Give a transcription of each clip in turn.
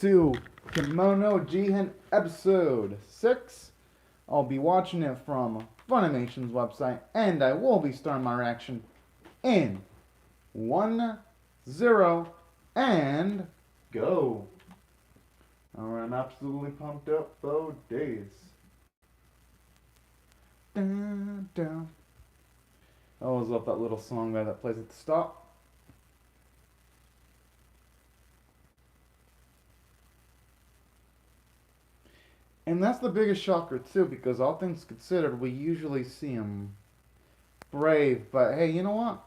to Kemono Jihen episode 6. I'll be watching it from Funimation's website, and I will be starting my reaction in 1-0 and go. Alright, I'm absolutely pumped up for days. Dun, dun. I always love that little song that plays at the stop. And that's the biggest shocker too, because all things considered, we usually see him brave. But hey, you know what?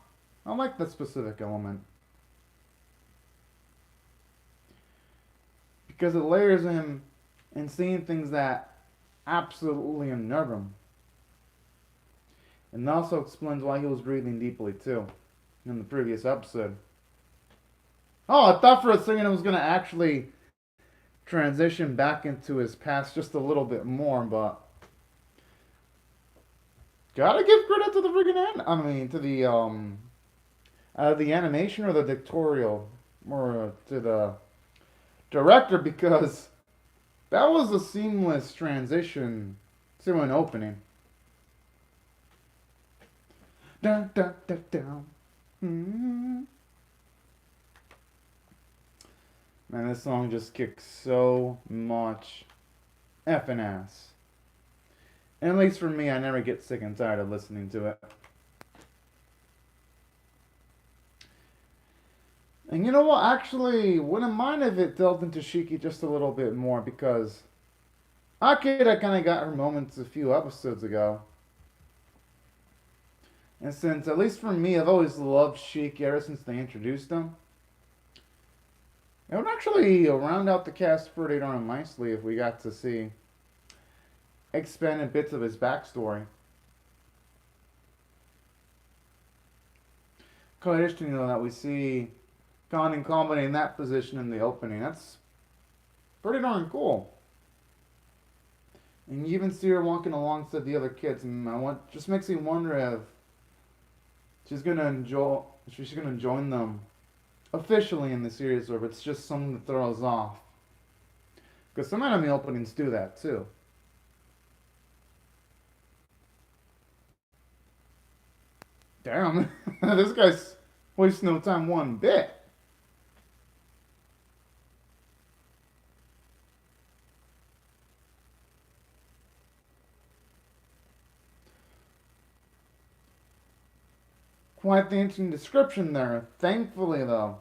I like that specific element because it layers him and seeing things that absolutely unnerve him, and also explains why he was breathing deeply too in the previous episode. Oh, I thought for a second it was gonna actually transition back into his past just a little bit more, but gotta give credit to the friggin' end. I mean, to the animation or the dictatorial, or to the director, because that was a seamless transition to an opening. Dun, dun, dun, dun. Mm-hmm. Man, this song just kicks so much effing ass. And at least for me, I never get sick and tired of listening to it. And you know what? Actually, wouldn't mind if it delved into Shiki just a little bit more, because Akira kind of got her moments a few episodes ago. And since, at least for me, I've always loved Shiki ever since they introduced him, it would actually round out the cast pretty darn nicely if we got to see expanded bits of his backstory. Quite interesting, though, that we see Khan and Company in that position in the opening. That's pretty darn cool. And you even see her walking alongside the other kids, and just makes me wonder if she's gonna join them officially in the series, or if it's just something that throws off. Because some anime openings do that too. Damn, this guy's wasting no time one bit. Quite the interesting description there. Thankfully, though,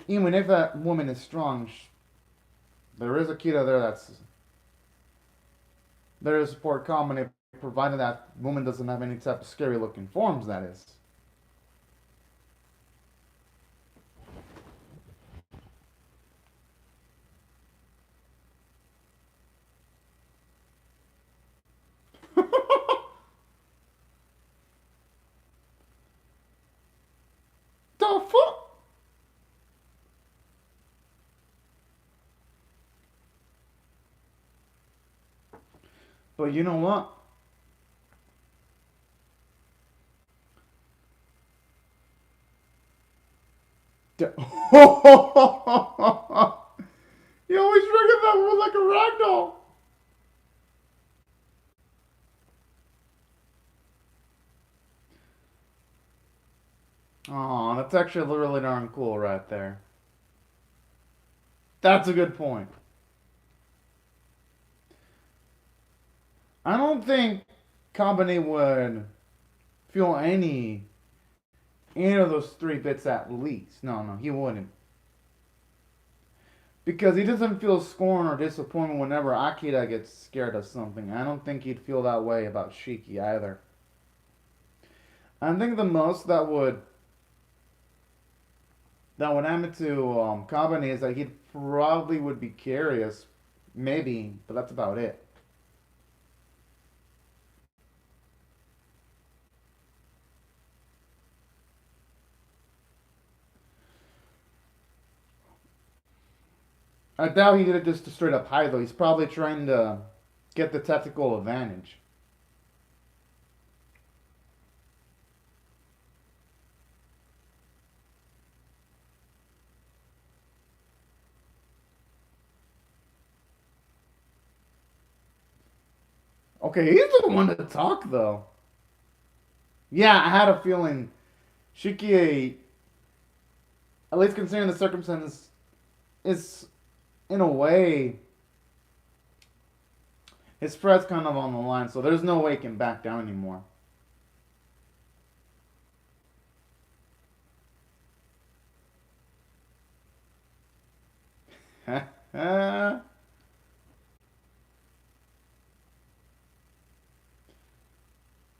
even if that woman is strong, there is a Kita there to support comedy, provided that woman doesn't have any type of scary looking forms, that is. The fuck? But you know what? You always forget that one like a ragdoll. Aw, that's actually really darn cool right there. That's a good point. I don't think Company would feel any of those three bits at least. No, no, he wouldn't. Because he doesn't feel scorn or disappointment whenever Akira gets scared of something. I don't think he'd feel that way about Shiki either. I think the most that would happen to Company is that he probably would be curious, maybe, but that's about it. I doubt he did it just to straight up hide, though. He's probably trying to get the tactical advantage. Okay, he's the one to talk though. Yeah, I had a feeling Shiki, at least considering the circumstances, is in a way his spread's kind of on the line, so there's no way he can back down anymore.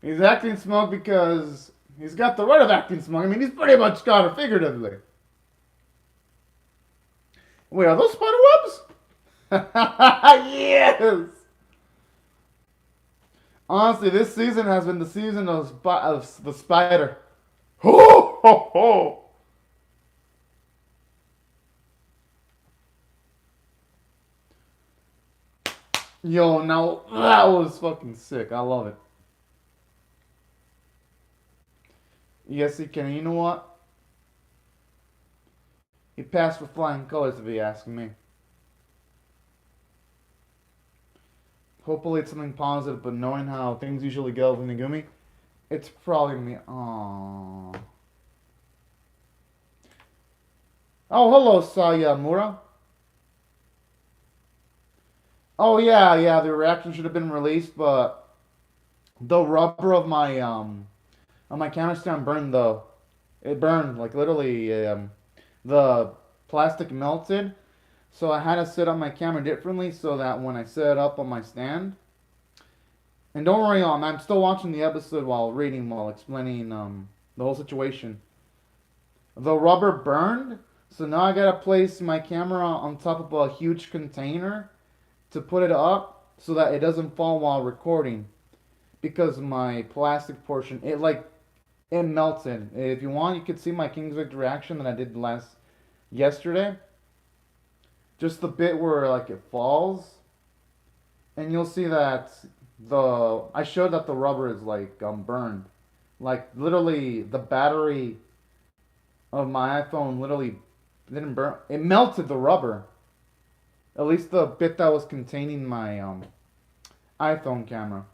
He's acting smug because he's got the right of acting smug. I mean, he's pretty much got it figuratively. Wait, are those spider webs? Yes! Honestly, this season has been the season of the spider. Ho, ho, ho. Yo, now that was fucking sick. I love it. Yes, he can. You know what? He passed with flying colors, if you ask me. Hopefully, it's something positive, but knowing how things usually go with Nagumi, it's probably gonna be. Aww. Oh, hello, Sayamura. Oh yeah, yeah. The reaction should have been released, but the rubber of my counter stand burned though. It burned like literally. The plastic melted, so I had to set up my camera differently so that when I set it up on my stand. And don't worry, I'm still watching the episode while explaining the whole situation. The rubber burned, so now I gotta place my camera on top of a huge container to put it up so that it doesn't fall while recording. Because my plastic portion, it melted. If you want, you could see my King's Victor reaction that I did yesterday. Just the bit where like it falls, and you'll see that I showed that the rubber is burned. Like literally the battery of my iPhone literally didn't burn. It melted the rubber. At least the bit that was containing my iPhone camera.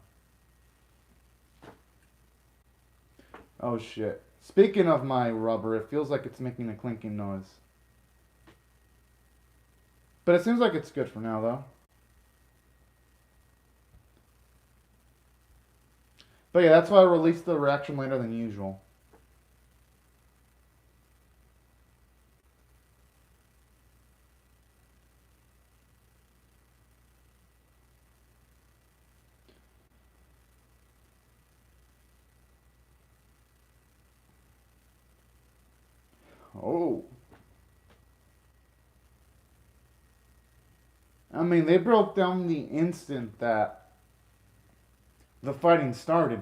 Oh shit. Speaking of my rubber, it feels like it's making a clinking noise. But it seems like it's good for now though. But yeah, that's why I released the reaction later than usual. Oh. I mean, they broke down the instant that the fighting started.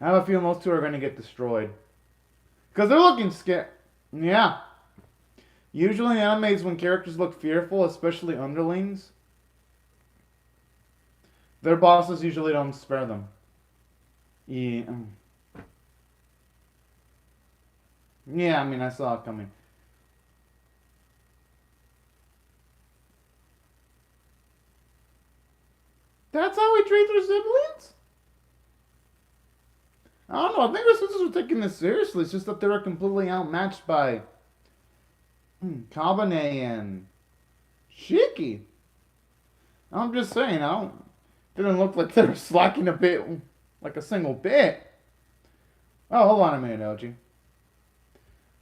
I have a feeling those two are going to get destroyed. Because they're looking scared. Yeah. Usually in animes, when characters look fearful, especially underlings, their bosses usually don't spare them. Yeah. Yeah, I mean, I saw it coming. That's how we treat their siblings? I don't know. I think their sisters were taking this seriously. It's just that they were completely outmatched by Kabane and Shiki. I'm just saying, I don't. Didn't look like they were slacking a bit, like a single bit. Oh, hold on a minute, Oji.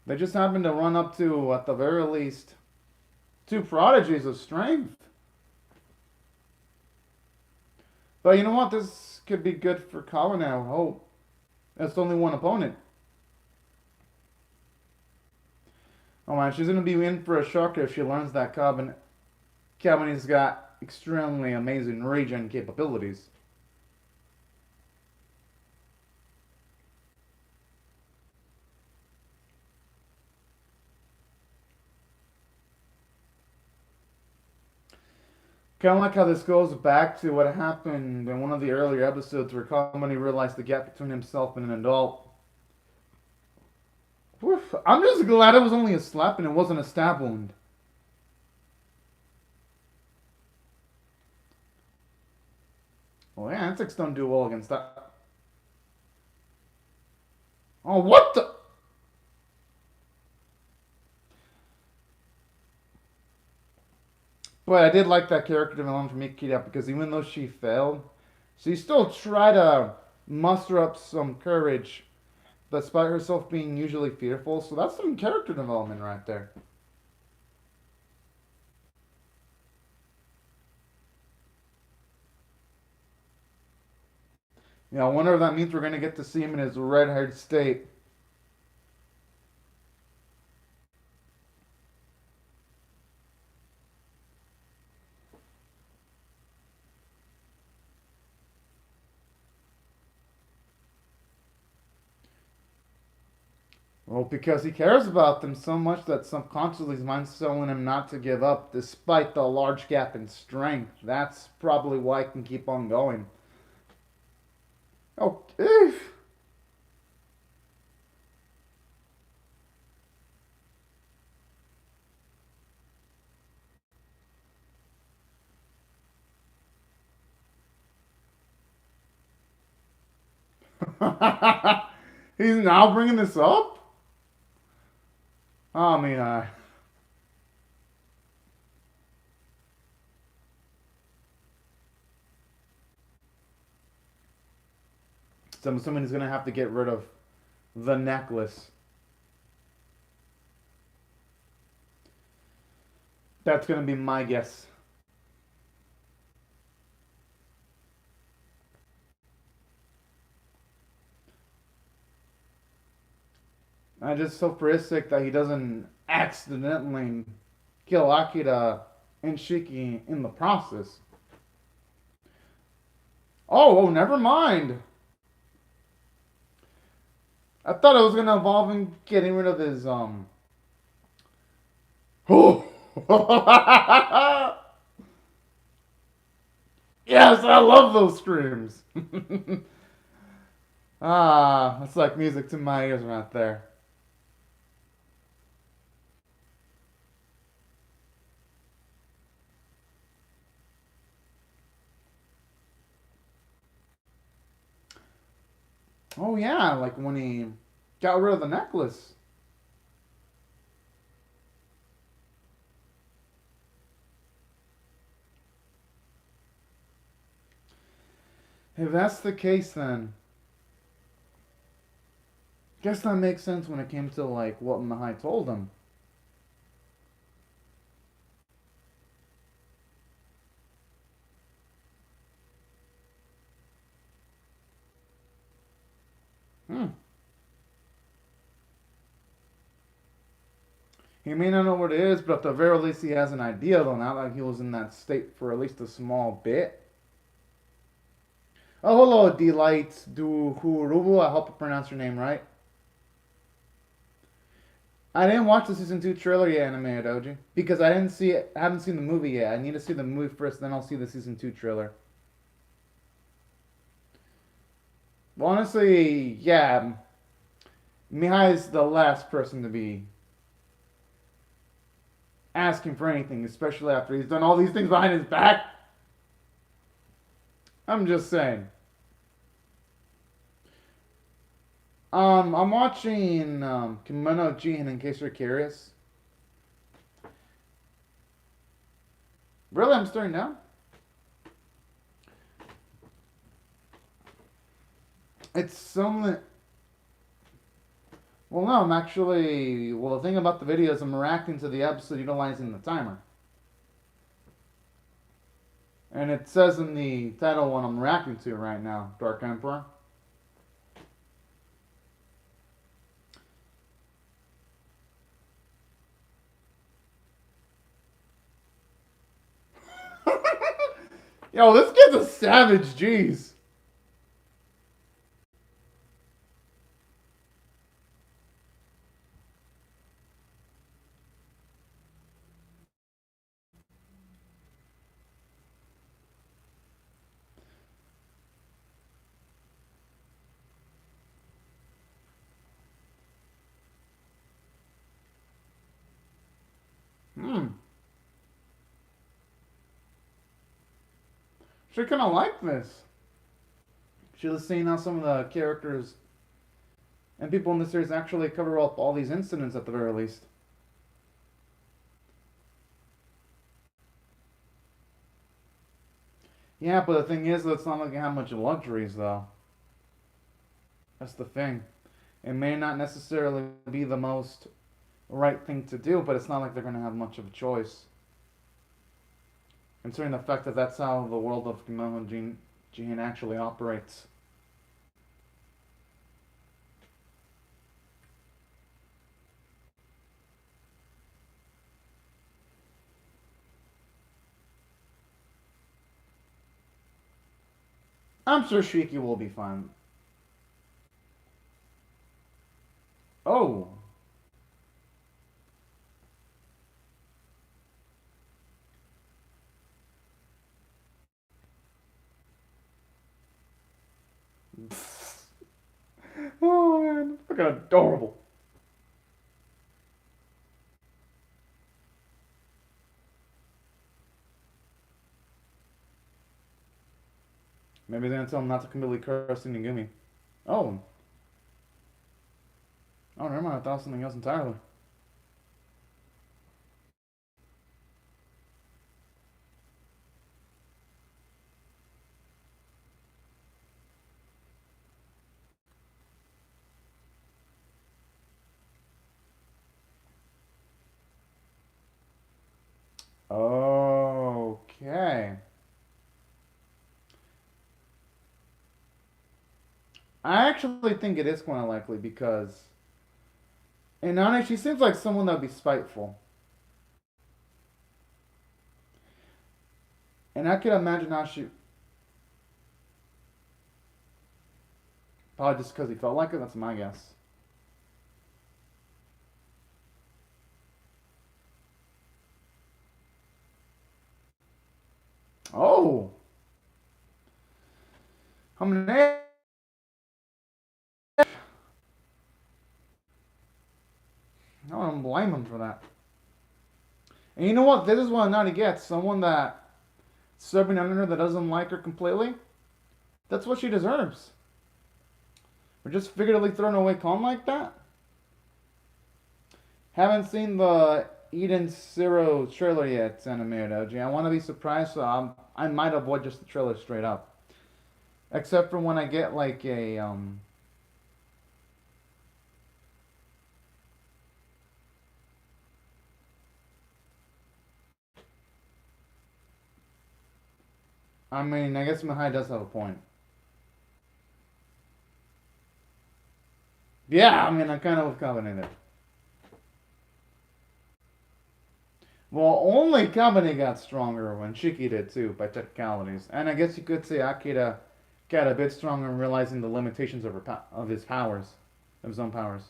They just happened to run up to, at the very least, two prodigies of strength. But you know what? This could be good for Colin, I hope. That's only one opponent. Oh man, she's gonna be in for a shocker if she learns that Kabane's got extremely amazing regen capabilities. Kind of like how this goes back to what happened in one of the earlier episodes where Kamani realized the gap between himself and an adult. Oof, I'm just glad it was only a slap and it wasn't a stab wound. Oh yeah, insects don't do well against that. Oh, what the? But I did like that character development from Ikira because even though she failed, she still tried to muster up some courage despite herself being usually fearful. So that's some character development right there. Yeah, I wonder if that means we're gonna get to see him in his red-haired state. Well, because he cares about them so much that subconsciously his mind's telling him not to give up despite the large gap in strength. That's probably why he can keep on going. Okay. He's now bringing this up? I mean, so I'm assuming he's gonna have to get rid of the necklace. That's gonna be my guess. I just hope for his sake that he doesn't accidentally kill Akira and Shiki in the process. Oh, never mind. I thought it was gonna involve him getting rid of his Oh. Yes, I love those screams. Ah, it's like music to my ears right there. Oh yeah, like when he got rid of the necklace. If that's the case, then guess that makes sense when it came to like what Mahai told him. Hmm. He may not know what it is, but at the very least he has an idea though, not like he was in that state for at least a small bit. Oh, hello, Delight Du Hurubu. I hope I pronounced your name right. I didn't watch the season 2 trailer yet, Anime Doji, because I didn't see it. I haven't seen the movie yet. I need to see the movie first, then I'll see the season 2 trailer. Well, honestly, yeah, Mihai is the last person to be asking for anything, especially after he's done all these things behind his back. I'm just saying. I'm watching Kemono Jihen in case you're curious. Really, I'm starting now. It's something. Well, no, I'm actually. Well, the thing about the video is I'm reacting to the episode utilizing the timer. And it says in the title what I'm reacting to right now, Dark Emperor. Yo, this kid's a savage, jeez. Hmm. She kind of like this. She was seeing how some of the characters and people in the series actually cover up all these incidents at the very least. Yeah, but the thing is, it's not like you have much luxuries, though. That's the thing. It may not necessarily be the most right thing to do, but it's not like they're going to have much of a choice. Considering the fact that that's how the world of Kemono Jihen actually operates. I'm sure Shiki will be fine. Oh. Oh man, look at adorable. Maybe they're gonna tell him not to completely curse Inugumi. Oh. Oh, never mind. I thought something else entirely. Okay. I actually think it is quite likely because, and honestly, she seems like someone that would be spiteful. And I could imagine how she, probably just because he felt like it. That's my guess. Oh, I mean, I don't blame him for that. And you know what? This is what Nani gets. Someone that serving under her that doesn't like her completely. That's what she deserves. We're just figuratively throwing away Con like that. Haven't seen the Eden Zero trailer yet, animated OG. I want to be surprised, so I might avoid just the trailer straight up. Except for when I get like a I mean, I guess Mahai does have a point. Yeah, I mean, I kind of was confident there. Well, only Kabane got stronger when Shiki did too, by technicalities. And I guess you could say Akira got a bit stronger in realizing the limitations of of his powers, of his own powers.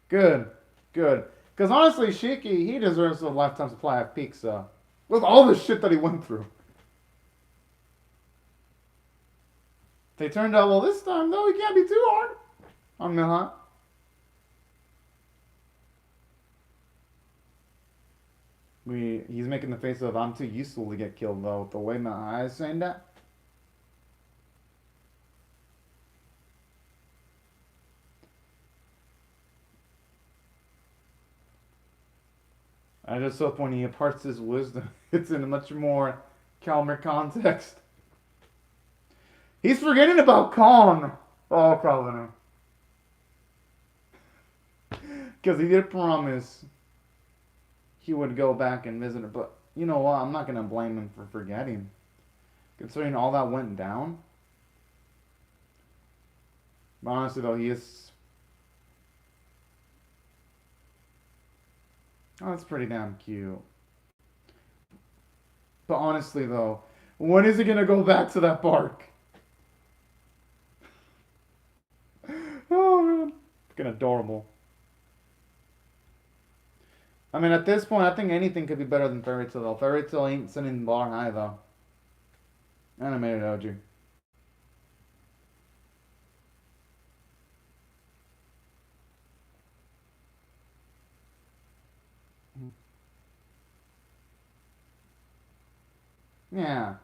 Good, good. Because honestly, Shiki, he deserves a lifetime supply of pizza. With all the shit that he went through. They turned out, well, this time, though, he can't be too hard on Milha. He's making the face of, I'm too useful to get killed, though, with the way Milha is saying that. I just hope when he imparts his wisdom, it's in a much more calmer context. He's forgetting about Khan. Oh, probably not. Because he did promise he would go back and visit her. But you know what? I'm not going to blame him for forgetting. Considering all that went down. But honestly, though, he is. Oh, that's pretty damn cute. But honestly, though, when is he going to go back to that park? Oh, man. Fucking adorable. I mean, at this point, I think anything could be better than Fairy Tail, though. Fairy Tail ain't sending the bar high, though. Animated OG. Yeah.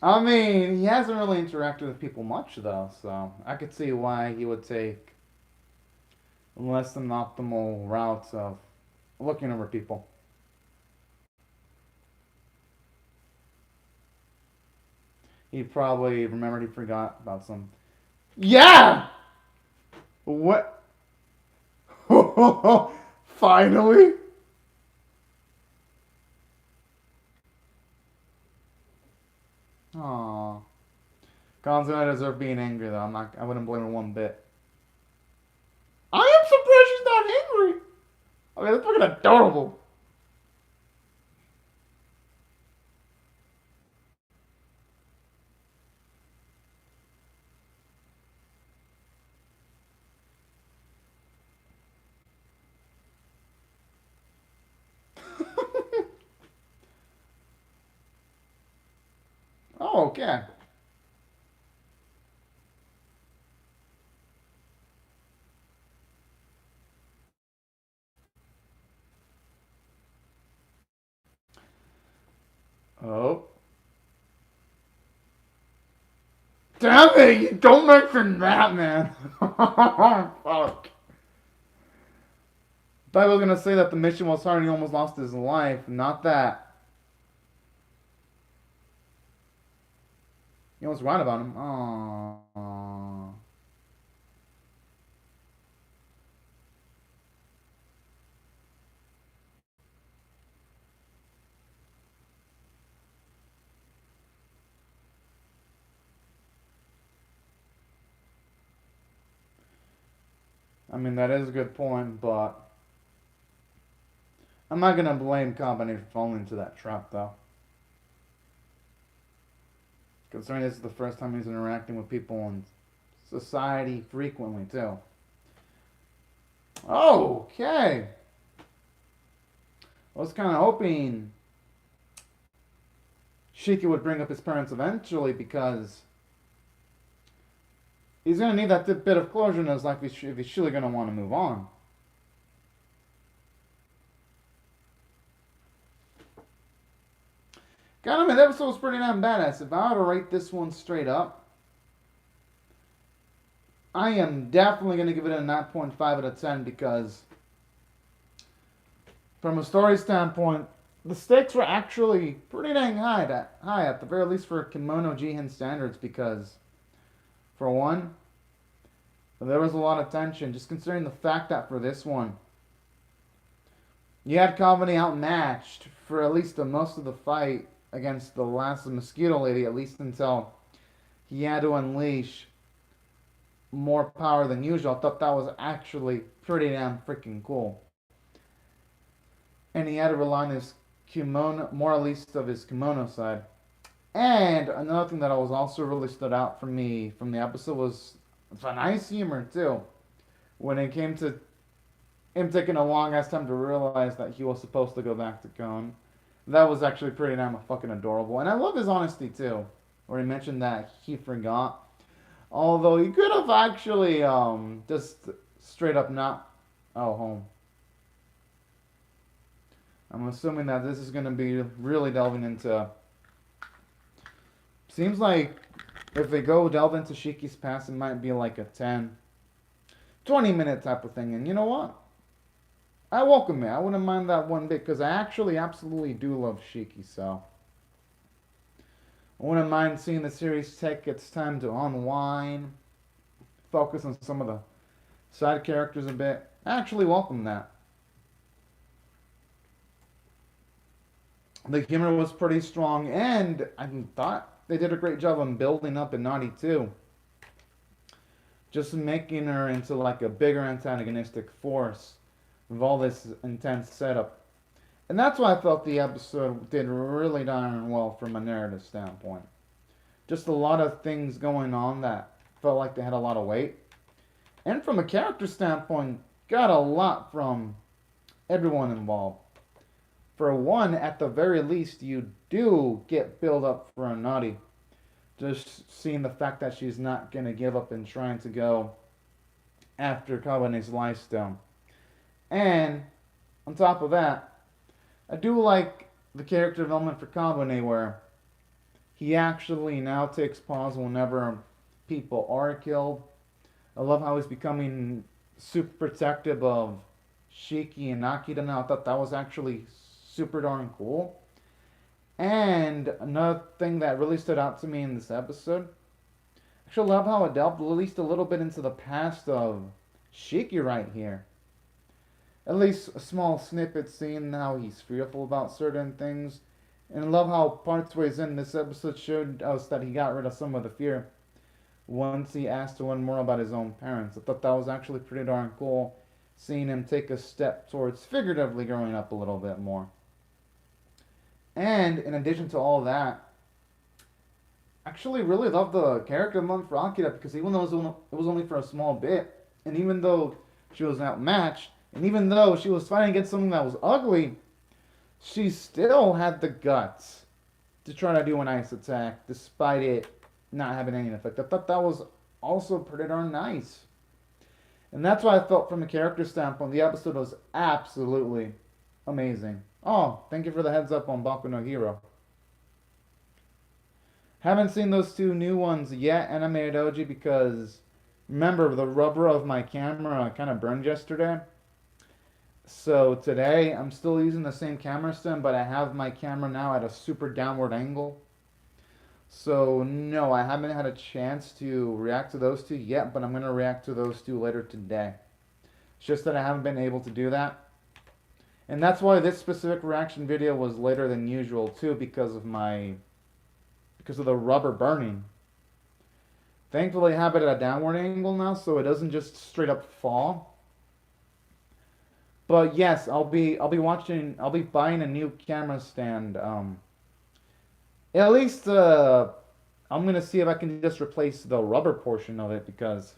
I mean, he hasn't really interacted with people much, though, so I could see why he would take less than optimal routes of looking over people. He probably remembered he forgot about some. Yeah! What? Finally? Aww. Colin's gonna deserve being angry though. I wouldn't blame her one bit. I am surprised she's not angry. I mean, that's fucking adorable. Oh, okay. Oh. Damn it! You don't mention that, man. Fuck. Thought I was gonna say that the mission was hard and he almost lost his life. Not that. You almost right about him. Aww. I mean, that is a good point, but I'm not gonna blame Company for falling into that trap, though. Considering this is the first time he's interacting with people in society frequently, too. Okay. I was kind of hoping Shiki would bring up his parents eventually because he's going to need that bit of closure in his life if he's surely going to want to move on. God, I mean, that episode was pretty damn badass. If I were to rate this one straight up, I am definitely going to give it a 9.5 out of 10 because, from a story standpoint, the stakes were actually pretty dang high at the very least for Kemono Jihen standards because, for one, there was a lot of tension. Just considering the fact that for this one, you had Company outmatched for at least the most of the fight against the last mosquito lady, at least until he had to unleash more power than usual. I thought that was actually pretty damn freaking cool. And he had to rely on his kimono, more at least of his kimono side. And another thing that was also really stood out for me from the episode was a nice humor too. When it came to him taking a long ass time to realize that he was supposed to go back to Cone. That was actually pretty damn fucking adorable. And I love his honesty too. Where he mentioned that he forgot. Although he could have actually just straight up not home. I'm assuming that this is gonna be really delving into, seems like if they go delve into Shiki's past, it might be like a 10, 20-minute type of thing. And you know what? I welcome it. I wouldn't mind that one bit because I actually absolutely do love Shiki. So I wouldn't mind seeing the series take its time to unwind, focus on some of the side characters a bit. I actually welcome that. The humor was pretty strong, and I thought they did a great job on building up Inati too. Just making her into like a bigger antagonistic force with all this intense setup. And that's why I felt the episode did really darn well from a narrative standpoint. Just a lot of things going on that felt like they had a lot of weight. And from a character standpoint, got a lot from everyone involved. For one, at the very least, you do get build up for a naughty. Just seeing the fact that she's not going to give up and trying to go after Kabane's lifestyle. And on top of that, I do like the character development for Kabane where he actually now takes pause whenever people are killed. I love how he's becoming super protective of Shiki and Nakita now. I thought that was actually super darn cool. And another thing that really stood out to me in this episode, I actually love how it delved at least a little bit into the past of Shiki right here. At least a small snippet seeing how he's fearful about certain things. And I love how parts ways in this episode showed us that he got rid of some of the fear once he asked to learn more about his own parents. I thought that was actually pretty darn cool, seeing him take a step towards figuratively growing up a little bit more. And in addition to all that, I actually really love the character development for Akira because even though it was only for a small bit, and even though she was outmatched, and even though she was fighting against something that was ugly, she still had the guts to try to do an ice attack despite it not having any effect. I thought that was also pretty darn nice. And that's why I felt from a character standpoint, the episode was absolutely amazing. Oh, thank you for the heads up on Baku no Hero. Haven't seen those two new ones yet, Animated Oji, because remember, the rubber of my camera kind of burned yesterday. So today, I'm still using the same camera stand, but I have my camera now at a super downward angle. So no, I haven't had a chance to react to those two yet, but I'm going to react to those two later today. It's just that I haven't been able to do that. And that's why this specific reaction video was later than usual too, because of the rubber burning. Thankfully I have it at a downward angle now, so it doesn't just straight up fall. But yes, I'll be buying a new camera stand. At least I'm gonna see if I can just replace the rubber portion of it because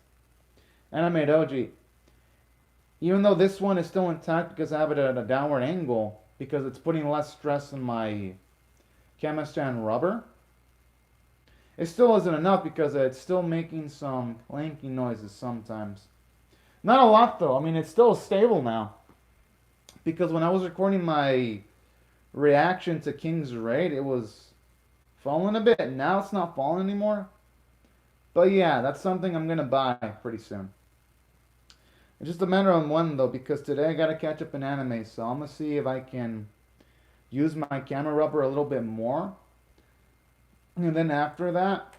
Anime Doji, even though this one is still intact because I have it at a downward angle because it's putting less stress on my camera stand rubber, it still isn't enough because it's still making some clanking noises sometimes. Not a lot though. I mean, it's still stable now. Because when I was recording my reaction to King's Raid, it was falling a bit. Now it's not falling anymore. But yeah, that's something I'm going to buy pretty soon. It's just a matter of when though, because today I got to catch up in anime. So I'm going to see if I can use my camera rubber a little bit more. And then after that,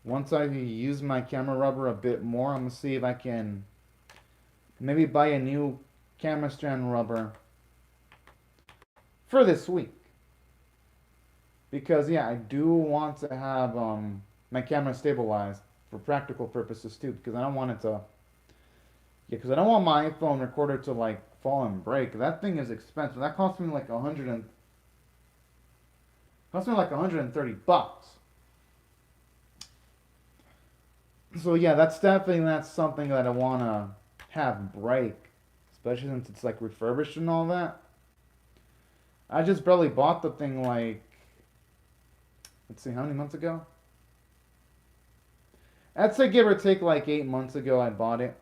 once I use my camera rubber a bit more, I'm going to see if I can maybe buy a new camera strand rubber for this week. Because yeah, I do want to have my camera stabilized for practical purposes too, because I don't want it to because I don't want my iPhone recorder to like fall and break. That thing is expensive. That cost me like $130. So yeah, that's something that I want to have break, especially since it's like refurbished and all that. I just barely bought the thing like, let's see, how many months ago? I'd say give or take like 8 months ago I bought it.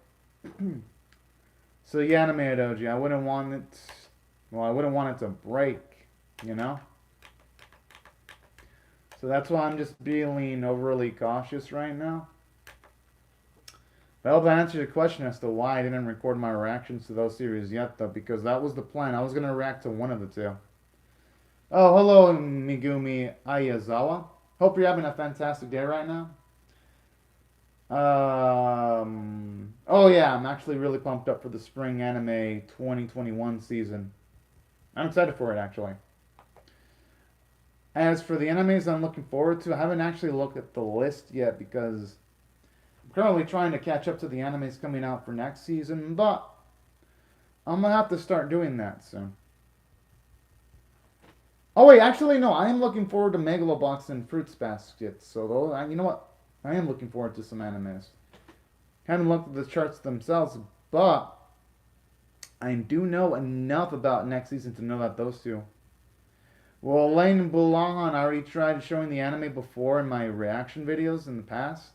So yeah, Anime Doji, I wouldn't want it to break, you know? So that's why I'm just being overly cautious right now. I hope I answered your question as to why I didn't record my reactions to those series yet, though, because that was the plan. I was going to react to one of the two. Oh, hello, Megumi Ayazawa. Hope you're having a fantastic day right now. Oh yeah, I'm actually really pumped up for the spring anime 2021 season. I'm excited for it, actually. As for the animes I'm looking forward to, I haven't actually looked at the list yet because I'm currently trying to catch up to the animes coming out for next season, but I'm going to have to start doing that soon. Oh wait, actually no, I am looking forward to Megalobox and Fruits Basket, so you know what? I am looking forward to some animes. Haven't looked at the charts themselves, but I do know enough about next season to know that those two. Well, Elaine Bulahan, I already tried showing the anime before in my reaction videos in the past.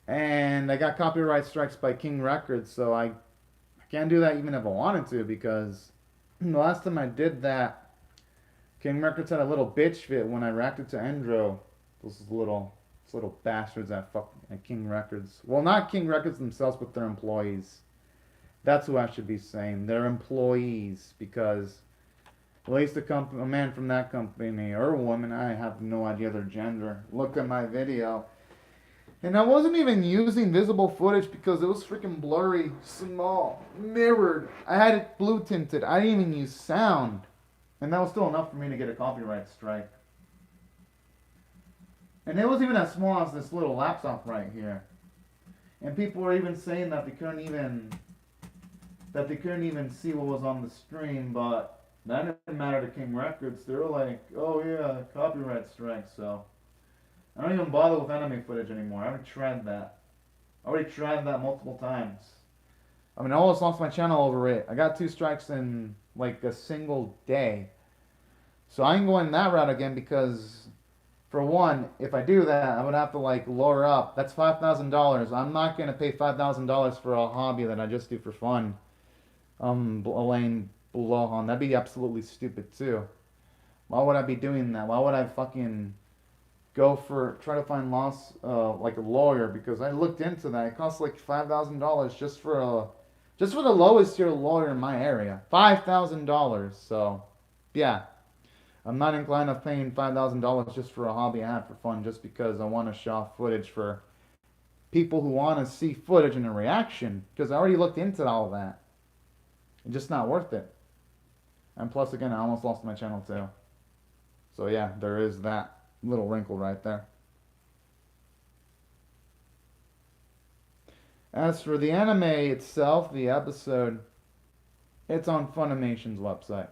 And I got copyright strikes by King Records, so I can't do that even if I wanted to, because the last time I did that, King Records had a little bitch fit when I reacted to Endro. Those little bastards at King Records. Well, not King Records themselves, but their employees. That's who I should be saying. Their employees, because at least a man from that company or a woman, I have no idea their gender. Look at my video. And I wasn't even using visible footage because it was freaking blurry, small, mirrored. I had it blue tinted. I didn't even use sound. And that was still enough for me to get a copyright strike. And it was even as small as this little laptop right here. And people were even saying that they couldn't even see what was on the screen, but that didn't matter to King Records. They were like, oh yeah, copyright strike, so I don't even bother with anime footage anymore. I already tried that. Multiple times. I mean, I almost lost my channel over it. I got 2 strikes in like a single day. So I ain't going that route again because, for one, if I do that, I would have to like lower up. That's $5,000. I'm not gonna pay $5,000 for a hobby that I just do for fun. Elaine Blohan, that'd be absolutely stupid too. Why would I be doing that? Why would I fucking try to find like a lawyer? Because I looked into that. It costs like $5,000 just for the lowest tier lawyer in my area. $5,000. So, yeah. I'm not inclined to paying $5,000 just for a hobby I have for fun, just because I want to show off footage for people who want to see footage and a reaction. Because I already looked into all that. It's just not worth it. And plus, again, I almost lost my channel too. So yeah, there is that little wrinkle right there. As for the anime itself, the episode, it's on Funimation's website.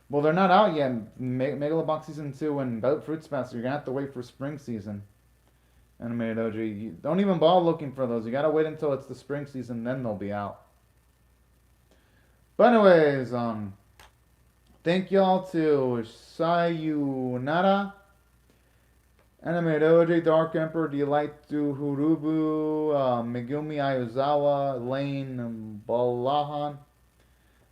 Well, they're not out yet. Megalobox Season 2 and Goat Fruits Pass, you're going to have to wait for spring season. Animated OG. You don't even bother looking for those. You got to wait until it's the spring season, then they'll be out. But anyways, thank y'all to Sayonara, Animated OG, Dark Emperor, Delight to Hurubu, Megumi Ayuzawa, Lane Balahan.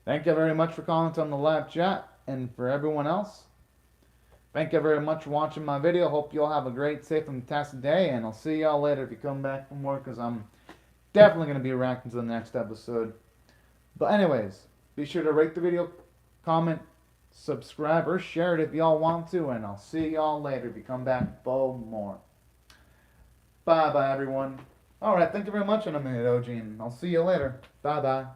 Thank you very much for commenting on the live chat. And for everyone else, thank you very much for watching my video. Hope you all have a great, safe, and fantastic day. And I'll see y'all later if you come back from work, because I'm definitely going to be reacting to the next episode. But anyways, be sure to rate the video, comment, subscribe, or share it if y'all want to. And I'll see y'all later if you come back for more. Bye-bye, everyone. Alright, thank you very much, Animated OG, and I'll see you later. Bye-bye.